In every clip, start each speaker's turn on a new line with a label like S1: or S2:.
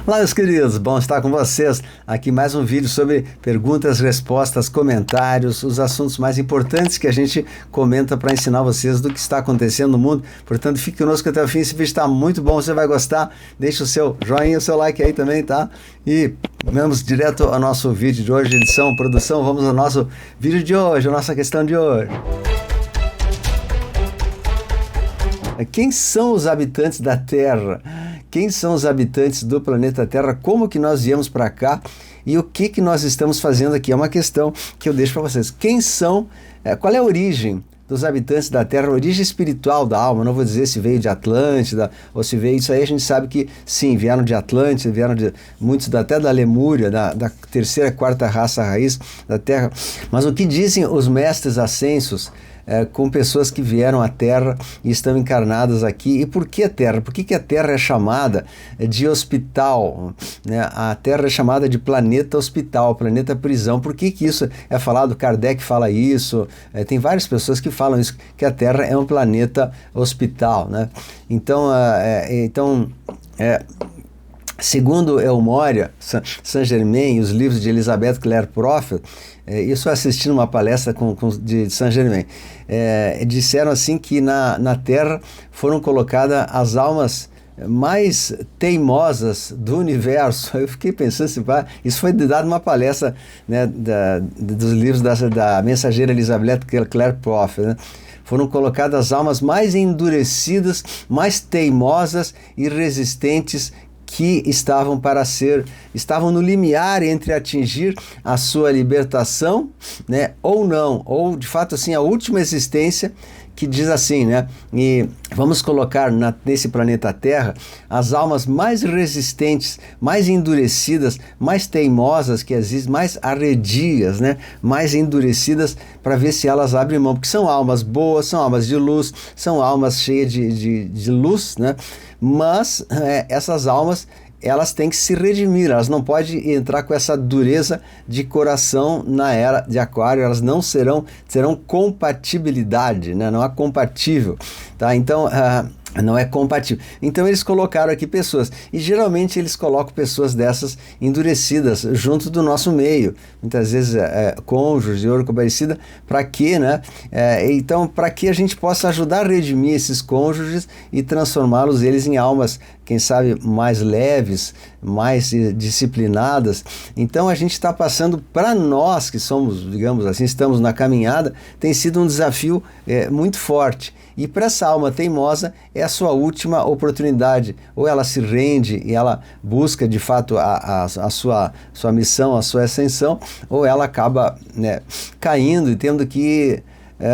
S1: Olá, meus queridos, bom estar com vocês. Aqui mais um vídeo sobre perguntas, respostas, comentários, os assuntos mais importantes que a gente comenta para ensinar vocês do que está acontecendo no mundo. Portanto, fique conosco até o fim. Esse vídeo está muito bom, você vai gostar. Deixe o seu joinha, o seu like aí também, tá? E vamos direto ao nosso vídeo de hoje, edição, produção. Vamos ao nosso vídeo de hoje, a nossa questão de hoje. Quem são os habitantes da Terra? Quem são os habitantes do planeta Terra? Como que nós viemos para cá? E o que que nós estamos fazendo aqui? É uma questão que eu deixo para vocês. Quem são, qual é a origem dos habitantes da Terra, a origem espiritual da alma? Não vou dizer se veio de Atlântida ou se veio... Isso aí a gente sabe que sim, vieram de Atlântida, vieram de muitos até da Lemúria, da terceira, quarta raça raiz da Terra. Mas o que dizem os mestres ascensos com pessoas que vieram à Terra e estão encarnadas aqui? E por que a Terra? Por que a Terra é chamada de hospital, né? A Terra é chamada de planeta hospital, planeta prisão. Por que isso é falado? Kardec fala isso, tem várias pessoas que falam isso, que a Terra é um planeta hospital, né? Então, segundo Elmoria, Saint-Germain e os livros de Elizabeth Clare Prophet, isso assistindo uma palestra de Saint-Germain, disseram assim que na Terra foram colocadas as almas mais teimosas do universo. Eu fiquei pensando, isso foi dado numa palestra, né, dos livros da mensageira Elizabeth Clare Prophet, né? Foram colocadas as almas mais endurecidas, mais teimosas e resistentes que estavam no limiar entre atingir a sua libertação, né, ou não, ou de fato assim a última existência, que diz assim, né, e vamos colocar nesse planeta Terra as almas mais resistentes, mais endurecidas, mais teimosas que existem, mais arredias, né, mais endurecidas, para ver se elas abrem mão, porque são almas boas, são almas de luz, são almas cheias de luz, né, mas essas almas, elas têm que se redimir, elas não podem entrar com essa dureza de coração na era de Aquário, elas não serão compatibilidade, né? Não é compatível, tá? Então, não é compatível. Então eles colocaram aqui pessoas, e geralmente eles colocam pessoas dessas endurecidas junto do nosso meio, muitas vezes cônjuges de ouro comparecida, para quê, né? Então, para que a gente possa ajudar a redimir esses cônjuges e transformá-los eles em almas, quem sabe, mais leves, mais disciplinadas. Então a gente está passando, para nós que somos, digamos assim, estamos na caminhada, tem sido um desafio muito forte. E para essa alma teimosa é a sua última oportunidade. Ou ela se rende e ela busca de fato a sua missão, a sua ascensão, ou ela acaba, né, caindo e tendo que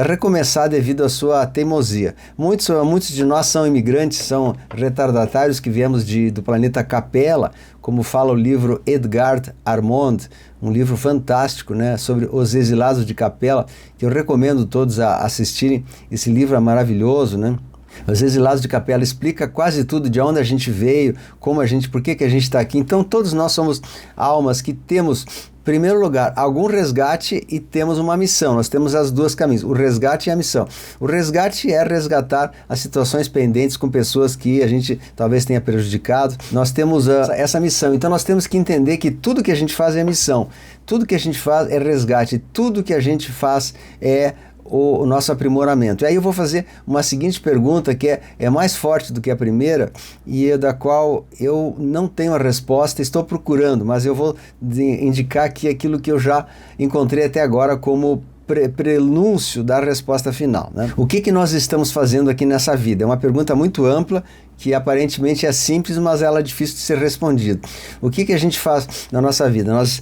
S1: recomeçar devido à sua teimosia. Muitos de nós são imigrantes, são retardatários que viemos do planeta Capela, como fala o livro Edgard Armond, um livro fantástico, né, sobre os exilados de Capela, que eu recomendo todos a assistirem. Esse livro é maravilhoso, né? Os exilados de Capela explica quase tudo, de onde a gente veio, por que a gente está aqui. Então todos nós somos almas que temos, em primeiro lugar, algum resgate e temos uma missão. Nós temos as duas caminhos, o resgate e a missão. O resgate é resgatar as situações pendentes com pessoas que a gente talvez tenha prejudicado. Nós temos essa missão, então nós temos que entender que tudo que a gente faz é missão, tudo que a gente faz é resgate, tudo que a gente faz é o nosso aprimoramento. E aí eu vou fazer uma seguinte pergunta que é mais forte do que a primeira e da qual eu não tenho a resposta, estou procurando, mas eu vou indicar aqui aquilo que eu já encontrei até agora como prenúncio da resposta final, né? O que nós estamos fazendo aqui nessa vida? É uma pergunta muito ampla, que aparentemente é simples, mas ela é difícil de ser respondida. O que a gente faz na nossa vida? Nós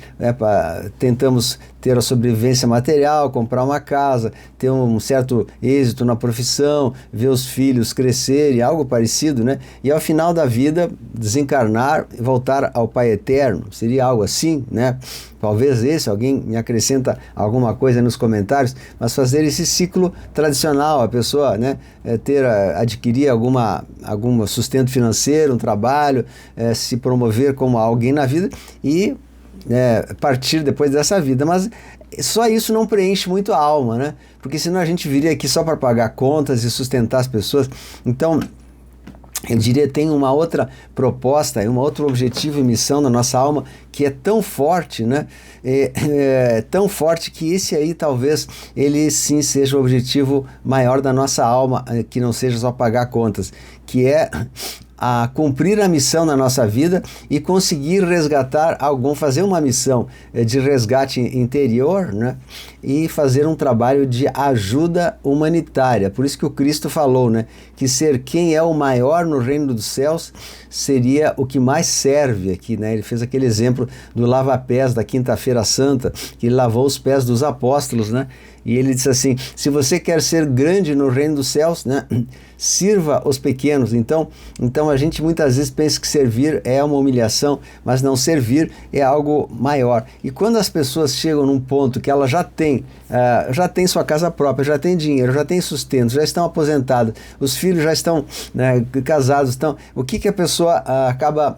S1: tentamos ter a sobrevivência material, comprar uma casa, ter um certo êxito na profissão, ver os filhos crescerem, algo parecido, né? E ao final da vida, desencarnar e voltar ao Pai Eterno. Seria algo assim, né? Talvez alguém me acrescenta alguma coisa nos comentários, mas fazer esse ciclo tradicional, a pessoa, né, adquirir algum sustento financeiro, um trabalho, se promover como alguém na vida e partir depois dessa vida. Mas só isso não preenche muito a alma, né? Porque senão a gente viria aqui só para pagar contas e sustentar as pessoas. Então, eu diria, tem uma outra proposta, um outro objetivo e missão na nossa alma que é tão forte, né? Tão forte que esse aí talvez ele sim seja o objetivo maior da nossa alma, que não seja só pagar contas, que é a cumprir a missão na nossa vida e conseguir resgatar fazer uma missão de resgate interior, né? E fazer um trabalho de ajuda humanitária. Por isso que o Cristo falou, né? Que ser quem é o maior no reino dos céus seria o que mais serve aqui, né? Ele fez aquele exemplo do lava-pés da Quinta-feira Santa, que ele lavou os pés dos apóstolos, né? E ele disse assim, se você quer ser grande no reino dos céus, né, sirva os pequenos. Então a gente muitas vezes pensa que servir é uma humilhação, mas não, servir é algo maior. E quando as pessoas chegam num ponto que ela já tem sua casa própria, já tem dinheiro, já tem sustento, já estão aposentadas, os filhos já estão, né, casados, o que a pessoa acaba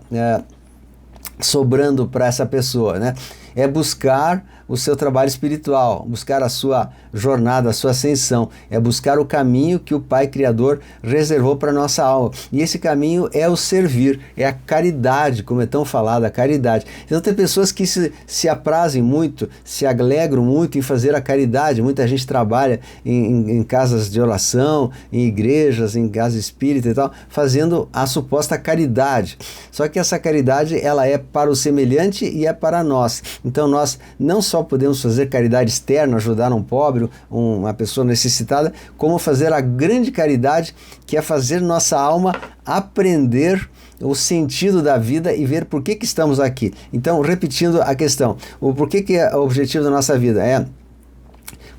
S1: sobrando para essa pessoa, né? É buscar o seu trabalho espiritual, buscar a sua jornada, a sua ascensão, é buscar o caminho que o Pai Criador reservou para a nossa alma. E esse caminho é o servir, é a caridade, como é tão falado, a caridade. Então tem pessoas que se aprazem muito, se alegram muito em fazer a caridade. Muita gente trabalha em casas de oração, em igrejas, em casa espírita e tal, fazendo a suposta caridade. Só que essa caridade, ela é para o semelhante e é para nós. Então nós não só podemos fazer caridade externa, ajudar um pobre, uma pessoa necessitada, como fazer a grande caridade, que é fazer nossa alma aprender o sentido da vida e ver por que estamos aqui. Então, repetindo a questão, por que é o objetivo da nossa vida? É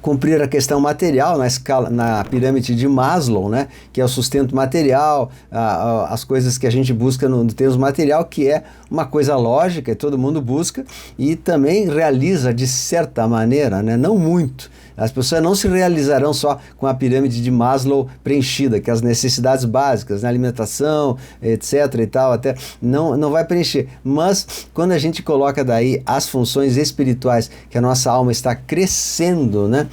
S1: cumprir a questão material na pirâmide de Maslow, né, que é o sustento material, as coisas que a gente busca no termo material, que é uma coisa lógica e todo mundo busca e também realiza de certa maneira, né, não muito. As pessoas não se realizarão só com a pirâmide de Maslow preenchida, que as necessidades básicas, né, alimentação, etc. e tal, até não vai preencher. Mas quando a gente coloca daí as funções espirituais, que a nossa alma está crescendo, né?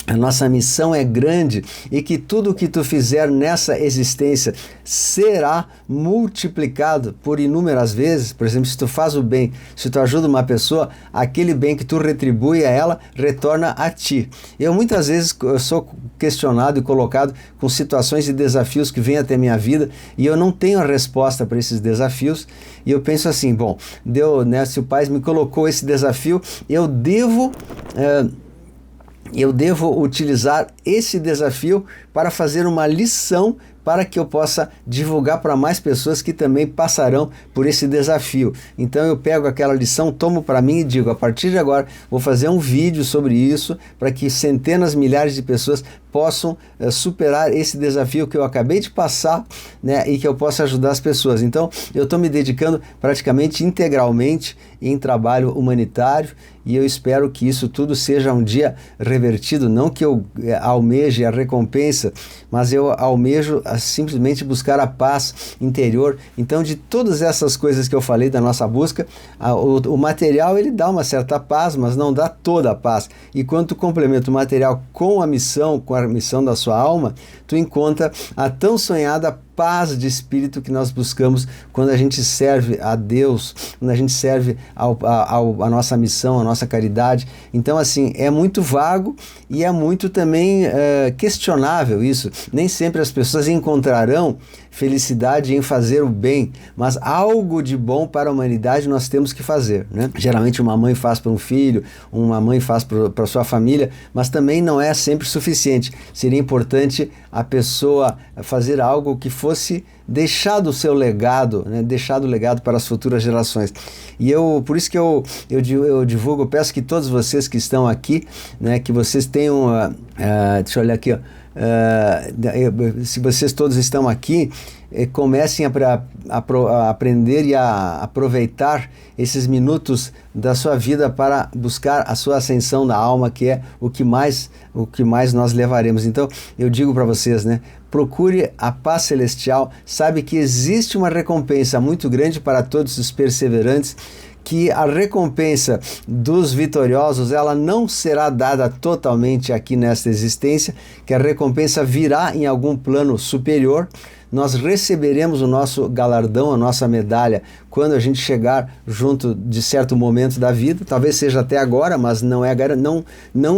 S1: A nossa missão é grande e que tudo o que tu fizer nessa existência será multiplicado por inúmeras vezes. Por exemplo, se tu faz o bem, se tu ajuda uma pessoa, aquele bem que tu retribui a ela retorna a ti. Eu muitas vezes sou questionado e colocado com situações e desafios que vêm até minha vida e eu não tenho a resposta para esses desafios e eu penso assim, bom, se o Pai me colocou esse desafio, eu devo utilizar esse desafio para fazer uma lição para que eu possa divulgar para mais pessoas que também passarão por esse desafio. Então eu pego aquela lição, tomo para mim e digo, a partir de agora vou fazer um vídeo sobre isso para que centenas, milhares de pessoas possam superar esse desafio que eu acabei de passar, né, e que eu possa ajudar as pessoas. Então eu estou me dedicando praticamente integralmente em trabalho humanitário e eu espero que isso tudo seja um dia revertido, não que eu almeje a recompensa, mas eu almejo simplesmente buscar a paz interior. Então, de todas essas coisas que eu falei da nossa busca, o material ele dá uma certa paz, mas não dá toda a paz. E quando tu complementa o material com a missão da sua alma, tu encontra a tão sonhada paz de espírito que nós buscamos quando a gente serve a Deus, quando a gente serve a nossa missão, a nossa caridade. Então, assim, é muito vago e é muito também questionável isso. Nem sempre as pessoas encontrarão felicidade em fazer o bem, mas algo de bom para a humanidade nós temos que fazer, né? Geralmente uma mãe faz para um filho, uma mãe faz para sua família, mas também não é sempre suficiente. Seria importante a pessoa fazer algo que fosse deixado o seu legado, né? Deixado o legado para as futuras gerações. E por isso que eu divulgo, eu peço que todos vocês que estão aqui, né, que vocês tenham, deixa eu olhar aqui, ó, se vocês todos estão aqui, comecem a aprender e a aproveitar esses minutos da sua vida para buscar a sua ascensão da alma, que é o que mais nós levaremos. Então eu digo para vocês, né, procure a paz celestial, sabe que existe uma recompensa muito grande para todos os perseverantes, que a recompensa dos vitoriosos ela não será dada totalmente aqui nesta existência, que a recompensa virá em algum plano superior, nós receberemos o nosso galardão, a nossa medalha, quando a gente chegar junto de certo momento da vida. Talvez seja até agora, mas não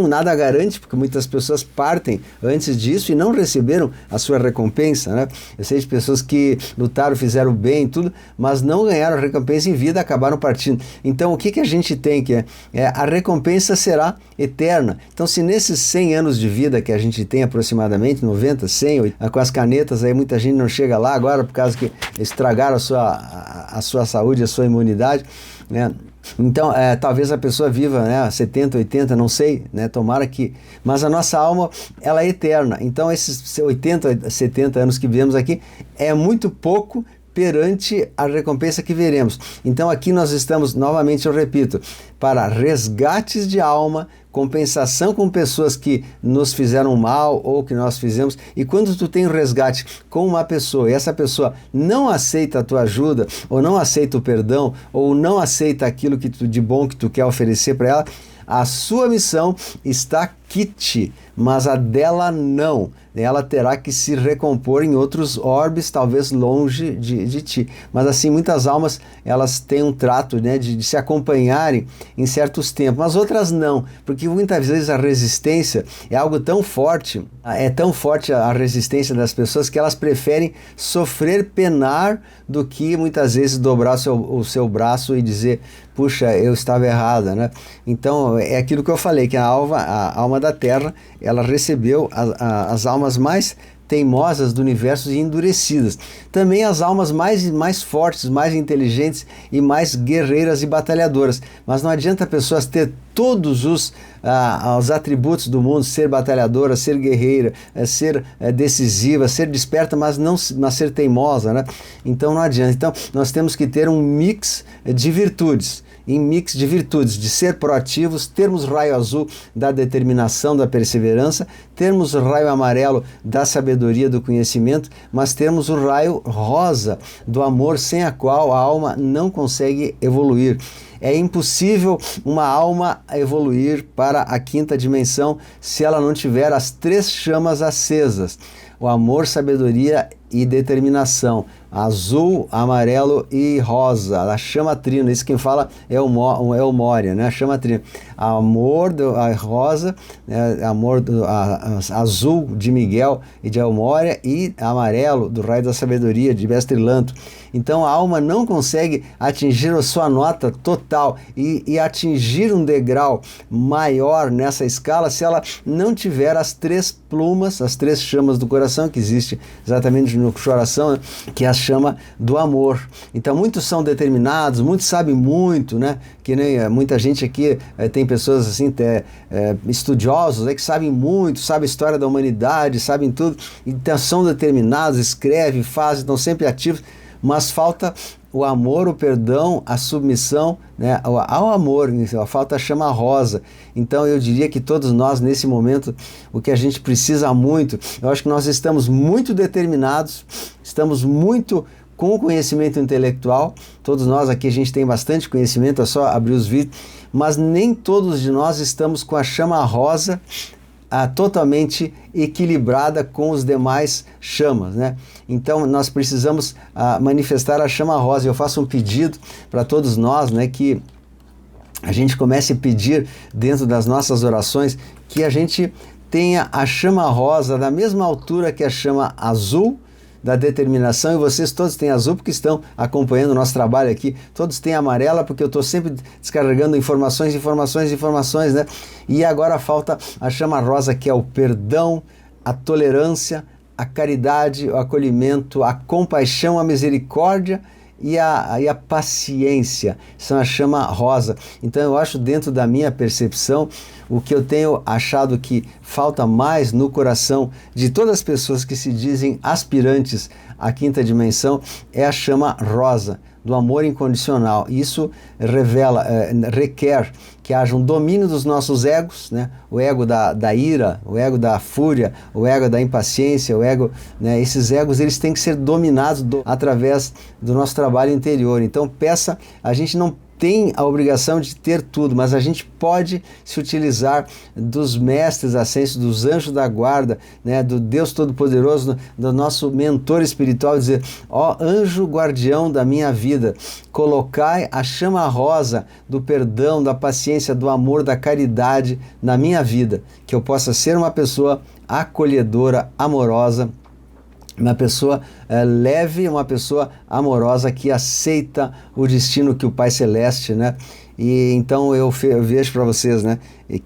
S1: nada garante, porque muitas pessoas partem antes disso e não receberam a sua recompensa, né? Eu sei de pessoas que lutaram, fizeram bem, tudo, mas não ganharam a recompensa em vida, acabaram partindo. Então, o que a gente tem que a recompensa será eterna. Então, se nesses 100 anos de vida que a gente tem aproximadamente, 90, 100, com as canetas, aí muita gente não chega lá agora por causa que estragaram a sua saúde, a sua imunidade, né? Então, talvez a pessoa viva, né, 70, 80, não sei, né, tomara que... Mas a nossa alma, ela é eterna. Então, esses 80, 70 anos que vivemos aqui é muito pouco perante a recompensa que veremos. Então, aqui nós estamos, novamente eu repito, para resgates de alma, compensação com pessoas que nos fizeram mal ou que nós fizemos. E quando tu tem um resgate com uma pessoa e essa pessoa não aceita a tua ajuda, ou não aceita o perdão, ou não aceita aquilo de bom que tu quer oferecer para ela, a sua missão está quite, mas a dela não. Ela terá que se recompor em outros orbes, talvez longe de ti. Mas assim, muitas almas, elas têm um trato, né, de se acompanharem em certos tempos, mas outras não, porque muitas vezes a resistência é algo tão forte, é tão forte a resistência das pessoas que elas preferem sofrer, penar, do que muitas vezes dobrar o seu braço e dizer, puxa, eu estava errada, né? Então, é aquilo que eu falei, que a alma da Terra, ela recebeu as almas mais teimosas do universo e endurecidas. Também as almas mais fortes, mais inteligentes e mais guerreiras e batalhadoras. Mas não adianta pessoas ter todos os atributos do mundo, ser batalhadora, ser guerreira, ser decisiva, ser desperta, mas ser teimosa, né? Então não adianta. Então nós temos que ter um mix de virtudes. De ser proativos, termos raio azul da determinação, da perseverança, termos o raio amarelo da sabedoria, do conhecimento, mas termos o raio rosa do amor, sem a qual a alma não consegue evoluir. É impossível uma alma evoluir para a quinta dimensão se ela não tiver as 3 chamas acesas: o amor, sabedoria e determinação, azul, amarelo e rosa, a chama trina. Isso quem fala é o Moria, né? A chama trina, amor a rosa, amor azul de Miguel e de Elmória, e amarelo do raio da sabedoria de Mestre Lanto. Então a alma não consegue atingir a sua nota total e atingir um degrau maior nessa escala se ela não tiver as 3 plumas, as 3 chamas do coração, que existe exatamente no coração, né? Que é a chama do amor. Então muitos são determinados, muitos sabem muito, né? Que nem muita gente aqui, tem pessoas assim, estudiosos, que sabem muito, sabem a história da humanidade, sabem tudo, então são determinados, escrevem, fazem, estão sempre ativos, mas falta o amor, o perdão, a submissão, né, ao amor, falta a chama rosa. Então eu diria que todos nós nesse momento, o que a gente precisa muito, eu acho que nós estamos muito determinados, estamos muito com conhecimento intelectual, todos nós aqui a gente tem bastante conhecimento, é só abrir os vídeos, mas nem todos de nós estamos com a chama rosa totalmente equilibrada com os demais chamas, né? Então nós precisamos manifestar a chama rosa. Eu faço um pedido para todos nós, né, que a gente comece a pedir dentro das nossas orações que a gente tenha a chama rosa da mesma altura que a chama azul da determinação, e vocês todos têm azul porque estão acompanhando o nosso trabalho aqui, todos têm amarela porque eu estou sempre descarregando informações, né? E agora falta a chama rosa, que é o perdão, a tolerância, a caridade, o acolhimento, a compaixão, a misericórdia e a paciência, são a chama rosa. Então eu acho, dentro da minha percepção, o que eu tenho achado que falta mais no coração de todas as pessoas que se dizem aspirantes à quinta dimensão é a chama rosa, do amor incondicional. Isso requer que haja um domínio dos nossos egos, né? O ego da ira, o ego da fúria, o ego da impaciência, o ego, né? Esses egos, eles têm que ser dominados através do nosso trabalho interior. Então a gente não tem a obrigação de ter tudo, mas a gente pode se utilizar dos mestres ascensos, dos anjos da guarda, né, do Deus Todo-Poderoso, do nosso mentor espiritual, dizer: ó anjo guardião da minha vida, colocai a chama rosa do perdão, da paciência, do amor, da caridade na minha vida, que eu possa ser uma pessoa acolhedora, amorosa, uma pessoa leve, uma pessoa amorosa que aceita o destino que o Pai Celeste, né? E então eu vejo para vocês, né,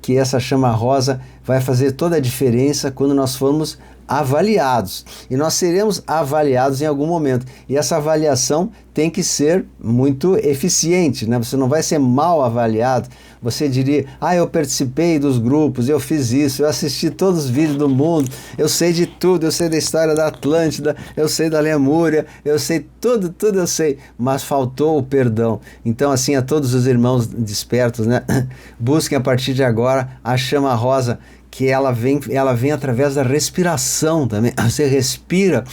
S1: que essa chama rosa vai fazer toda a diferença quando nós formos avaliados. E nós seremos avaliados em algum momento. E essa avaliação tem que ser muito eficiente, né? Você não vai ser mal avaliado. Você diria: ah, eu participei dos grupos, eu fiz isso, eu assisti todos os vídeos do mundo, eu sei de tudo, eu sei da história da Atlântida, eu sei da Lemúria, eu sei tudo eu sei, mas faltou o perdão. Então, assim, a todos os irmãos despertos, né? Busquem a partir de agora a chama rosa, que ela vem através da respiração também. Você respira,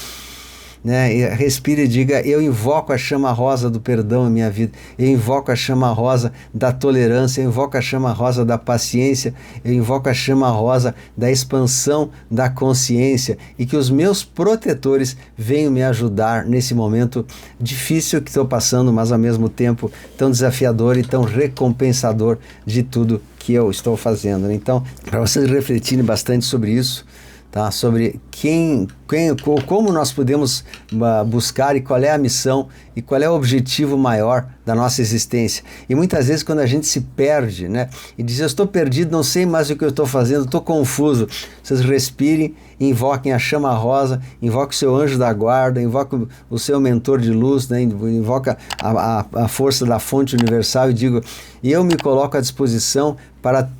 S1: né? Respire e diga: eu invoco a chama rosa do perdão em minha vida, eu invoco a chama rosa da tolerância, eu invoco a chama rosa da paciência, eu invoco a chama rosa da expansão da consciência, e que os meus protetores venham me ajudar nesse momento difícil que estou passando, mas ao mesmo tempo tão desafiador e tão recompensador de tudo que eu estou fazendo. Então, para vocês refletirem bastante sobre isso, tá? Sobre como nós podemos buscar e qual é a missão e qual é o objetivo maior da nossa existência. E muitas vezes quando a gente se perde, né, e diz: eu estou perdido, não sei mais o que eu estou fazendo, estou confuso, vocês respirem, invoquem a chama rosa, invoquem o seu anjo da guarda, invoquem o seu mentor de luz, né, invoca a força da fonte universal e digo: e eu me coloco à disposição para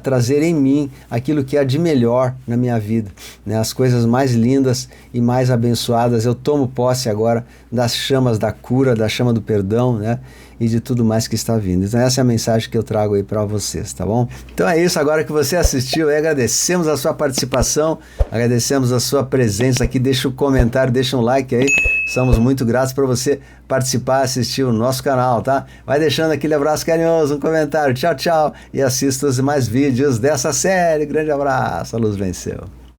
S1: trazer em mim aquilo que há de melhor na minha vida, né, as coisas mais lindas e mais abençoadas. Eu tomo posse agora das chamas da cura, da chama do perdão, né, e de tudo mais que está vindo. Então essa é a mensagem que eu trago aí para vocês, tá bom? Então é isso, agora que você assistiu, agradecemos a sua participação, agradecemos a sua presença aqui, deixa um comentário, deixa um like aí, somos muito gratos por você participar, assistir o nosso canal, tá? Vai deixando aquele abraço carinhoso, um comentário, tchau, tchau, e assista os mais vídeos dessa série. Grande abraço, a luz venceu.